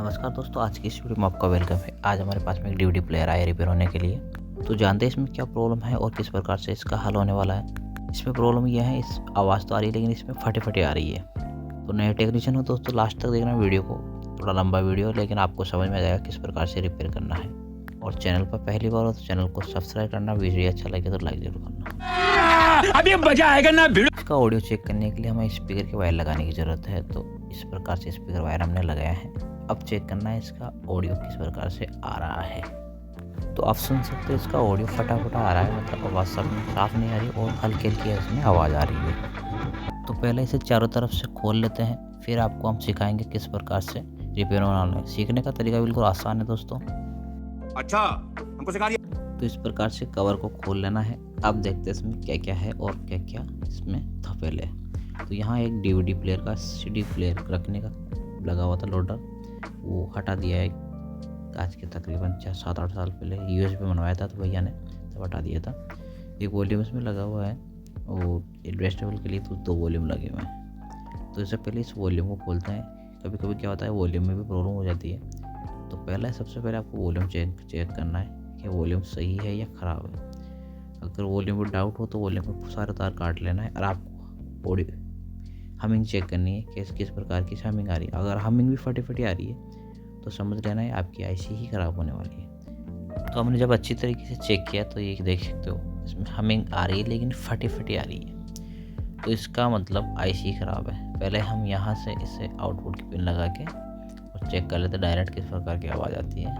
नमस्कार दोस्तों, आज की इस वीडियो में आपका वेलकम है। आज हमारे पास में एक डीवीडी प्लेयर आया रिपेयर होने के लिए। तो जानते हैं इसमें क्या प्रॉब्लम है और किस प्रकार से इसका हल होने वाला है। इसमें प्रॉब्लम यह है, इस आवाज़ तो आ रही है लेकिन इसमें फटे आ रही है। तो नए टेक्नीशियन हो दोस्तों, लास्ट तक देखना वीडियो को। थोड़ा लंबा वीडियो है लेकिन आपको समझ में आ जाएगा किस प्रकार से रिपेयर करना है। और चैनल पर पहली बार हो तो चैनल को सब्सक्राइब करना, वीडियो अच्छा लगे तो लाइक जरूर करना। अभी मजा आएगा ना। इसका ऑडियो चेक करने के लिए हमें स्पीकर के वायर लगाने की ज़रूरत है। तो इस प्रकार से स्पीकर वायर हमने लगाया है। अब चेक करना है इसका ऑडियो किस प्रकार से आ रहा है। तो आप सुन सकते हो इसका ऑडियो फटा आ रहा है, मतलब आवाज़ साफ नहीं आ रही और हल्की इसमें आवाज़ आ रही है। तो पहले इसे चारों तरफ से खोल लेते हैं, फिर आपको हम सिखाएंगे किस प्रकार से रिपेयर होना है। सीखने का तरीका बिल्कुल आसान है दोस्तों। अच्छा, हमको सिखा दिया। तो इस प्रकार से कवर को खोल लेना है। अब देखते हैं इसमें क्या क्या है और क्या क्या इसमें था पहले। तो यहाँ एक डीवीडी प्लेयर का सीडी प्लेयर रखने का लगा हुआ था लोडर, वो हटा दिया है। आज के तकरीबन 7-8 साल पहले यूएसबी बनवाया था तो भैया ने तब हटा दिया था। एक वॉल्यूम इसमें लगा हुआ है और एडजस्टेबल के लिए तो 2 वॉल्यूम लगे हुए हैं। तो इससे पहले इस वॉल्यूम को खोलते हैं। कभी कभी क्या होता है वॉल्यूम में भी प्रॉब्लम हो जाती है। तो पहला सबसे पहले आपको वॉल्यूम चेक करना है कि वॉल्यूम सही है या ख़राब है। अगर वॉल्यूम में डाउट हो तो वॉल्यूम में सारे तार काट लेना है और आपको ऑडियो हमिंग चेक करनी है कि किस प्रकार की हमिंग आ रही है। अगर हमिंग भी फटी आ रही है तो समझ लेना है आपकी आईसी ही ख़राब होने वाली है। तो हमने जब अच्छी तरीके से चेक किया तो ये देख सकते हो इसमें हमिंग आ रही है लेकिन फटी आ रही है। तो इसका मतलब आईसी ख़राब है। पहले हम यहाँ से इसे आउटपुट की पिन लगा के और चेक कर लेते डायरेक्ट किस प्रकार की आवाज़ आती है।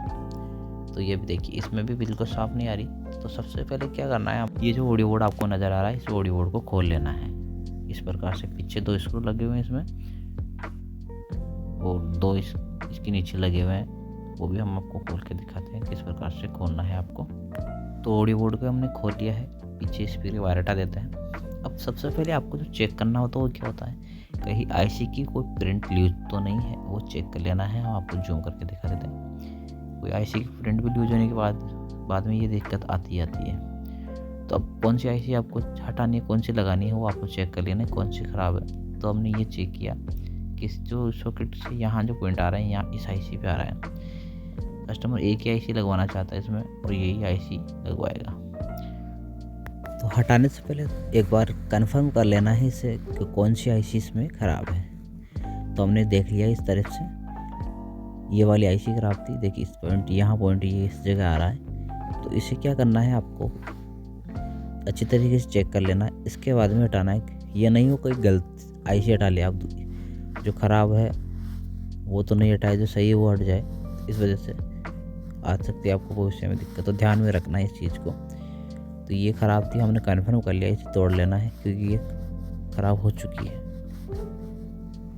तो ये भी देखिए इसमें भी बिल्कुल साफ़ नहीं आ रही। तो सबसे पहले क्या करना है, ये जो ऑडियो बोर्ड आपको नज़र आ रहा है इस ऑडियो बोर्ड को खोल लेना है। इस प्रकार से पीछे 2 स्क्रू लगे हुए हैं इसमें और 2 इसके नीचे लगे हुए हैं, वो भी हम आपको खोल के दिखाते हैं किस प्रकार से खोलना है आपको। तो ऑडियो बोर्ड को हमने खोल लिया है, पीछे स्पीकर वायर हटा देते हैं। अब सबसे पहले आपको जो चेक करना होता है वो क्या होता है, कहीं आईसी की कोई प्रिंट ल्यूज तो नहीं है, वो चेक कर लेना है। हम आपको जूम करके दिखा देते हैं। कोई आईसी की प्रिंट भी लूज होने के बाद में ये दिक्कत आती है। तो अब कौन सी आईसी आपको हटानी है, कौन सी लगानी है, वो आपको चेक कर लेना है कौन सी ख़राब है। तो हमने ये चेक किया कि जो सॉकेट से यहाँ जो पॉइंट आ रहा है यहाँ इस आईसी पे आ रहा है। कस्टमर एक ही आईसी लगवाना चाहता है इसमें और यही आईसी लगवाएगा। तो हटाने से पहले एक बार कंफर्म कर लेना है इसे कि कौन सी आईसी इसमें ख़राब है। तो हमने देख लिया इस तरफ से ये वाली आईसी ख़राब थी। देखिए इस पॉइंट यहाँ पॉइंट ये इस जगह आ रहा है। तो इसे क्या करना है, आपको अच्छी तरीके से चेक कर लेना है। इसके बाद में हटाना है। ये नहीं हो कोई गलत आईसी हटा लिया, आप जो ख़राब है वो तो नहीं हटाए, जो सही है वो हट जाए। इस वजह से आ सकती है आपको भविष्य में दिक्कत। तो ध्यान में रखना है इस चीज़ को। तो ये ख़राब थी, हमने कन्फर्म कर लिया, इसे तोड़ लेना है क्योंकि ये ख़राब हो चुकी है।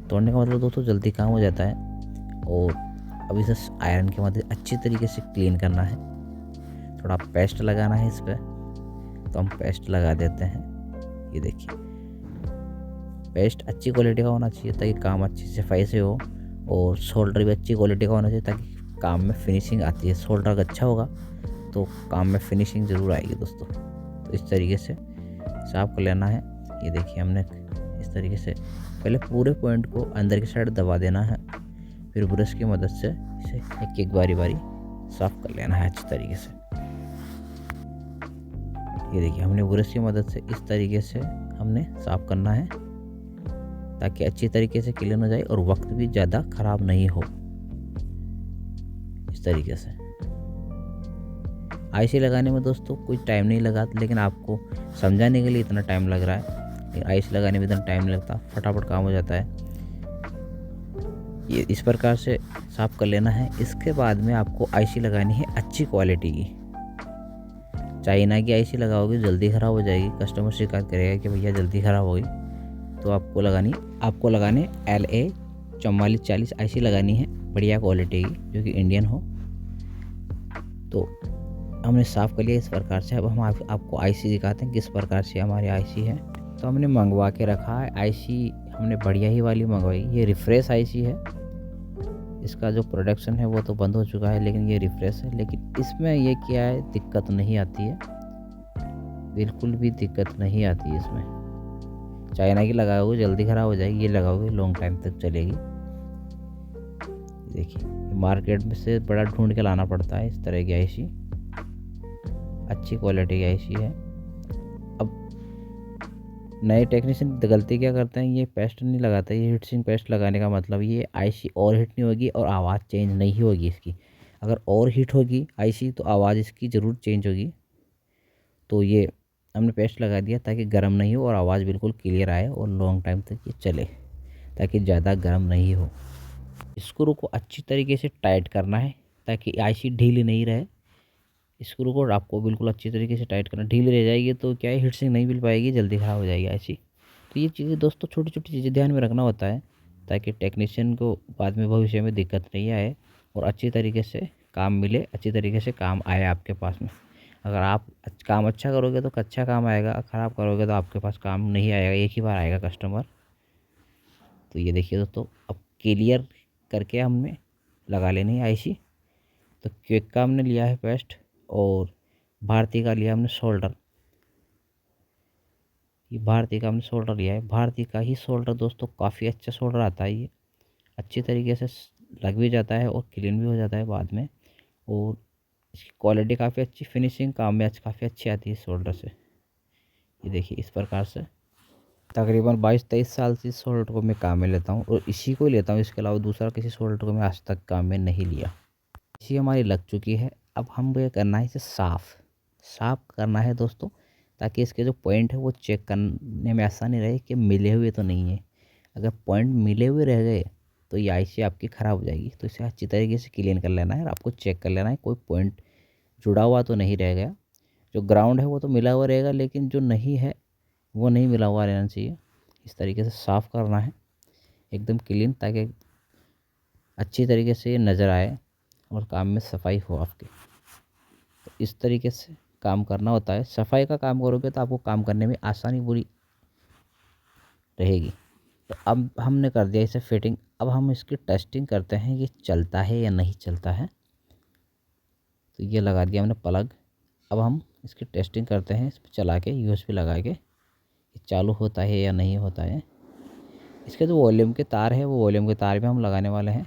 तोड़ने का मतलब दोस्तों जल्दी काम हो जाता है। और अब इसे आयरन के मदद अच्छी तरीके से क्लीन करना है। थोड़ा पेस्ट लगाना है इस पर। तो हम पेस्ट लगा देते हैं। ये देखिए पेस्ट अच्छी क्वालिटी का होना चाहिए ताकि काम अच्छी सफाई से हो, और सोल्डर भी अच्छी क्वालिटी का होना चाहिए ताकि काम में फिनिशिंग आती है। सोल्डर अगर अच्छा होगा तो काम में फिनिशिंग ज़रूर आएगी दोस्तों। तो इस तरीके से साफ कर लेना है। ये देखिए हमने इस तरीके से पहले पूरे पॉइंट को अंदर की साइड दबा देना है, फिर ब्रश की मदद से इसे एक बारी साफ कर लेना है अच्छी तरीके से। ये देखिए हमने ब्रश की मदद से इस तरीके से हमने साफ करना है ताकि अच्छी तरीके से क्लीन हो जाए और वक्त भी ज़्यादा ख़राब नहीं हो। इस तरीके से आईसी लगाने में दोस्तों कोई टाइम नहीं लगा, लेकिन आपको समझाने के लिए इतना टाइम लग रहा है। आईसी लगाने में इतना टाइम नहीं लगता, फटाफट काम हो जाता है। ये इस प्रकार से साफ कर लेना है। इसके बाद में आपको आईसी लगानी है अच्छी क्वालिटी की। चाइना की आईसी लगाओगे जल्दी ख़राब हो जाएगी, कस्टमर शिकायत करेगा कि भैया जल्दी ख़राब हो गई। तो आपको लगाने LA 4440 आईसी लगानी है, बढ़िया क्वालिटी की जो कि इंडियन हो। तो हमने साफ़ कर लिया इस प्रकार से। अब हम आपको आईसी दिखाते हैं किस प्रकार से हमारी आईसी है। तो हमने मंगवा के रखा है आईसी, हमने बढ़िया ही वाली मंगवाई। ये रिफ्रेश आईसी है, इसका जो प्रोडक्शन है वो तो बंद हो चुका है, लेकिन ये रिफ्रेश है। लेकिन इसमें ये क्या है, दिक्कत नहीं आती है, बिल्कुल भी दिक्कत नहीं आती है इसमें। चाइना की लगाओगे जल्दी ख़राब हो जाएगी, ये लगाओगे लॉन्ग टाइम तक चलेगी। देखिए मार्केट में से बड़ा ढूंढ के लाना पड़ता है इस तरह की आईसी, अच्छी क्वालिटी की आईसी है। अब नए टेक्नीशियन गलती क्या करते हैं, ये पेस्ट नहीं लगाते। ये हीट सिंक पेस्ट लगाने का मतलब ये आईसी और हीट नहीं होगी और आवाज़ चेंज नहीं होगी इसकी। अगर और हीट होगी आईसी तो आवाज़ इसकी ज़रूर चेंज होगी। तो ये हमने पेस्ट लगा दिया ताकि गर्म नहीं हो और आवाज़ बिल्कुल क्लियर आए और लॉन्ग टाइम तक ये चले, ताकि ज़्यादा गर्म नहीं हो। स्क्रू को अच्छी तरीके से टाइट करना है ताकि आईसी ढीली नहीं रहे। स्क्रू को आपको बिल्कुल अच्छी तरीके से टाइट करना, ढीली रह जाएगी तो क्या है हीट सिंक नहीं मिल पाएगी, जल्दी ख़राब हो जाएगी आईसी। तो ये चीज़ें दोस्तों छोटी छोटी चीज़ें ध्यान में रखना होता है ताकि टेक्नीशियन को बाद में भविष्य में दिक्कत नहीं आए और अच्छी तरीके से काम मिले, अच्छी तरीके से काम आए आपके पास में। अगर आप काम अच्छा करोगे तो अच्छा काम आएगा, ख़राब करोगे तो आपके पास काम नहीं आएगा, एक ही बार आएगा कस्टमर। तो ये देखिए दोस्तों, अब क्लियर करके हमने लगा लेनी है आईसी। तो क्विक का हमने लिया है पेस्ट और भारती का लिया हमने सोल्डर। ये भारती का हमने सोल्डर लिया है। भारती का ही सोल्डर दोस्तों काफ़ी अच्छा सोल्डर आता है। ये अच्छी तरीके से लग भी जाता है और क्लीन भी हो जाता है बाद में, और इसकी क्वालिटी काफ़ी अच्छी, फिनिशिंग काम में काफ़ी अच्छी आती है इस सोल्डर से। ये देखिए इस प्रकार से तकरीबन 22-23 साल से इस सोल्डर को मैं काम में लेता हूँ और इसी को ही लेता हूँ। इसके अलावा दूसरा किसी सोल्डर को मैं आज तक काम में नहीं लिया। इसी हमारी लग चुकी है। अब हम ये करना है इसे साफ़ करना है दोस्तों, ताकि इसके जो पॉइंट है वो चेक करने में आसानी रहे कि मिले हुए तो नहीं है। अगर पॉइंट मिले हुए रह गए तो ये आईसी आपकी ख़राब हो जाएगी। तो इसे अच्छी तरीके से क्लीन कर लेना है और आपको चेक कर लेना है कोई पॉइंट जुड़ा हुआ तो नहीं रह गया। जो ग्राउंड है वो तो मिला हुआ रहेगा, लेकिन जो नहीं है वो नहीं मिला हुआ रहना चाहिए। इस तरीके से साफ़ करना है एकदम क्लीन, ताकि अच्छी तरीके से ये नज़र आए और काम में सफाई हो आपकी। तो इस तरीके से काम करना होता है। सफाई का काम करोगे तो आपको काम करने में आसानी पूरी रहेगी। तो अब हमने कर दिया इसे फिटिंग। अब हम इसकी टेस्टिंग करते हैं ये चलता है या नहीं चलता है। तो ये लगा दिया हमने प्लग। अब हम इसकी टेस्टिंग करते हैं, इस पर चला के यूएसबी लगा के ये चालू होता है या नहीं होता है। इसके जो वॉल्यूम के तार है वो वॉल्यूम के तार भी हम लगाने वाले हैं।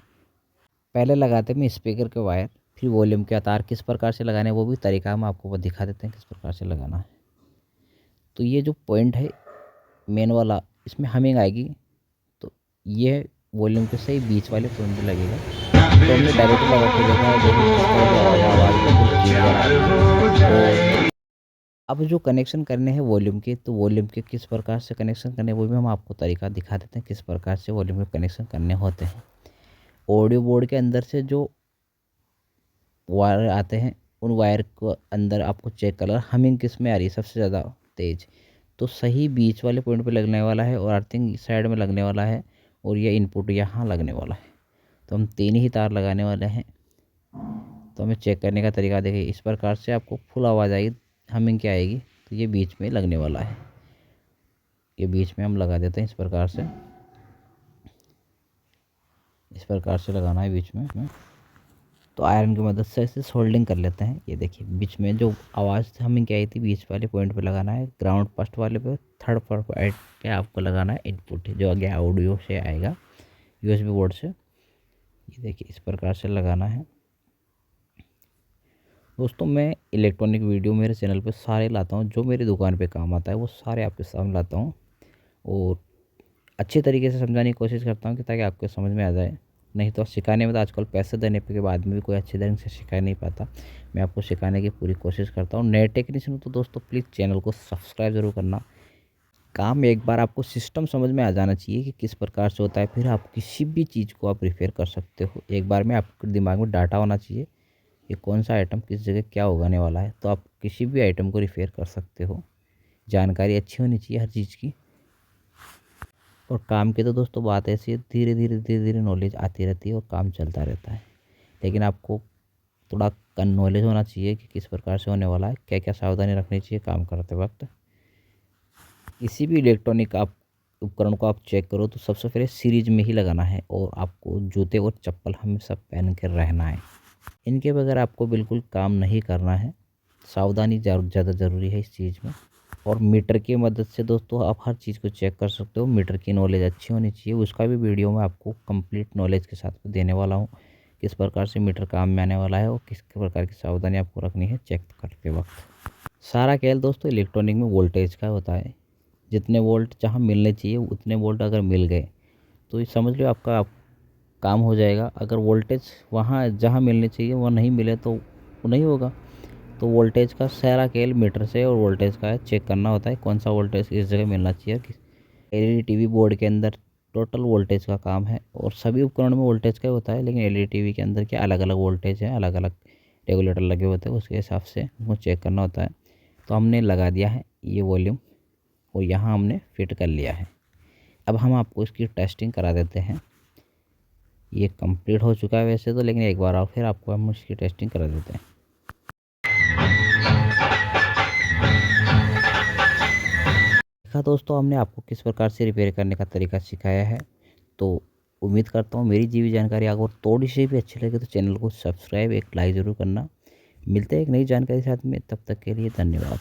पहले लगाते हैं स्पीकर के वायर, फिर वॉल्यूम के तार किस प्रकार से लगाने वो भी तरीका हम आपको दिखा देते हैं किस प्रकार से लगाना है। तो ये जो पॉइंट है मेन वाला, इसमें हमिंग आएगी, तो ये वॉल्यूम के सही बीच वाले पॉइंट पे लगेगा। तो हमने डायरेक्ट लगा के देखा है, देखो किस तरह की आवाज़ बिल्कुल क्लियर आ रही है। अब जो कनेक्शन करने हैं वॉल्यूम के, तो वॉल्यूम के किस प्रकार से कनेक्शन करने वो भी हम आपको तरीका दिखा देते हैं किस प्रकार से वॉल्यूम के कनेक्शन करने होते हैं। ऑडियो बोर्ड के अंदर से जो वायर आते हैं उन वायर को अंदर आपको चेक करना हमिंग किस में आ रही है सबसे ज़्यादा तेज़, तो सही बीच वाले पॉइंट पे लगने वाला है और अर्थिंग साइड में लगने वाला है और ये इनपुट यहाँ लगने वाला है। तो हम 3 ही तार लगाने वाले हैं। तो हमें चेक करने का तरीका देखिए, इस प्रकार से आपको फुल आवाज़ आएगी, हमिंग क्या आएगी, तो ये बीच में लगने वाला है। ये बीच में हम लगा देते हैं इस प्रकार से, इस प्रकार से लगाना है बीच में। तो आयरन की मदद से इसे सोल्डिंग कर लेते हैं। ये देखिए बीच में जो आवाज़ हमिंग क्या आई थी बीच वाले पॉइंट पे लगाना है, ग्राउंड फर्स्ट वाले पे, थर्ड पॉइंट पे आपको लगाना है इनपुट जो आगे ऑडियो से आएगा यूएसबी बोर्ड से। ये देखिए इस प्रकार से लगाना है। दोस्तों मैं इलेक्ट्रॉनिक वीडियो मेरे चैनल पे सारे लाता हूँ, जो मेरी दुकान पे काम आता है वो सारे आपके सामने लाता हूँ और अच्छी तरीके से समझाने की कोशिश करता हूँ कि ताकि आपको समझ में आ जाए। नहीं तो सिखाने में तो आजकल पैसे देने के बाद में भी कोई अच्छे ढंग से सिखा नहीं पाता। मैं आपको सिखाने की पूरी कोशिश करता हूँ। नए टेक्नीशियन हो तो दोस्तों प्लीज़ चैनल को सब्सक्राइब ज़रूर करना। काम एक बार आपको सिस्टम समझ में आ जाना चाहिए कि किस प्रकार से होता है, फिर आप किसी भी चीज़ को आप रिपेयर कर सकते हो। एक बार में आपके दिमाग में डाटा होना चाहिए कि कौन सा आइटम किस जगह क्या उगाने वाला है, तो आप किसी भी आइटम को रिपेयर कर सकते हो। जानकारी अच्छी होनी चाहिए हर चीज़ की। और काम की तो दोस्तों बात ऐसी है, धीरे धीरे नॉलेज आती रहती है और काम चलता रहता है। लेकिन आपको थोड़ा नॉलेज होना चाहिए कि किस प्रकार से होने वाला है, क्या क्या सावधानी रखनी चाहिए काम करते वक्त। किसी भी इलेक्ट्रॉनिक आप उपकरण को आप चेक करो तो सबसे पहले सीरीज में ही लगाना है और आपको जूते और चप्पल हमेशा पहन कर रहना है। इनके बगैर आपको बिल्कुल काम नहीं करना है। सावधानी ज़्यादा ज़रूरी है इस चीज़ में। और मीटर की मदद से दोस्तों आप हर चीज़ को चेक कर सकते हो। मीटर की नॉलेज अच्छी होनी चाहिए, उसका भी वीडियो मैं आपको कंप्लीट नॉलेज के साथ देने वाला हूँ। किस प्रकार से मीटर काम में आने वाला है और किस प्रकार की सावधानी आपको रखनी है चेक करते वक्त। सारा खेल दोस्तों इलेक्ट्रॉनिक में वोल्टेज का होता है। जितने वोल्ट जहाँ मिलने चाहिए उतने वोल्ट अगर मिल गए तो ये समझ लो आपका काम हो जाएगा। अगर वोल्टेज वहाँ जहाँ मिलने चाहिए वहाँ नहीं मिले तो वो नहीं होगा। तो वोल्टेज का सारा खेल मीटर से और वोल्टेज का चेक करना होता है, कौन सा वोल्टेज किस जगह मिलना चाहिए। एलईडी टीवी बोर्ड के अंदर टोटल वोल्टेज का काम है और सभी उपकरण में वोल्टेज का होता है, लेकिन एलईडी टीवी के अंदर क्या अलग अलग वोल्टेज है, अलग अलग रेगुलेटर लगे होते हैं, उसके हिसाब से उनको चेक करना होता है। तो हमने लगा दिया है ये वॉल्यूम और यहाँ हमने फिट कर लिया है। अब हम आपको इसकी टेस्टिंग करा देते हैं। ये कंप्लीट हो चुका है वैसे तो, लेकिन एक बार और फिर आपको हम इसकी टेस्टिंग करा देते हैं। देखा दोस्तों हमने आपको किस प्रकार से रिपेयर करने का तरीका सिखाया है। तो उम्मीद करता हूँ मेरी दी हुई जानकारी अगर थोड़ी सी भी अच्छी लगे तो चैनल को सब्सक्राइब एक लाइक ज़रूर करना। मिलते हैं एक नई जानकारी के साथ में, तब तक के लिए धन्यवाद।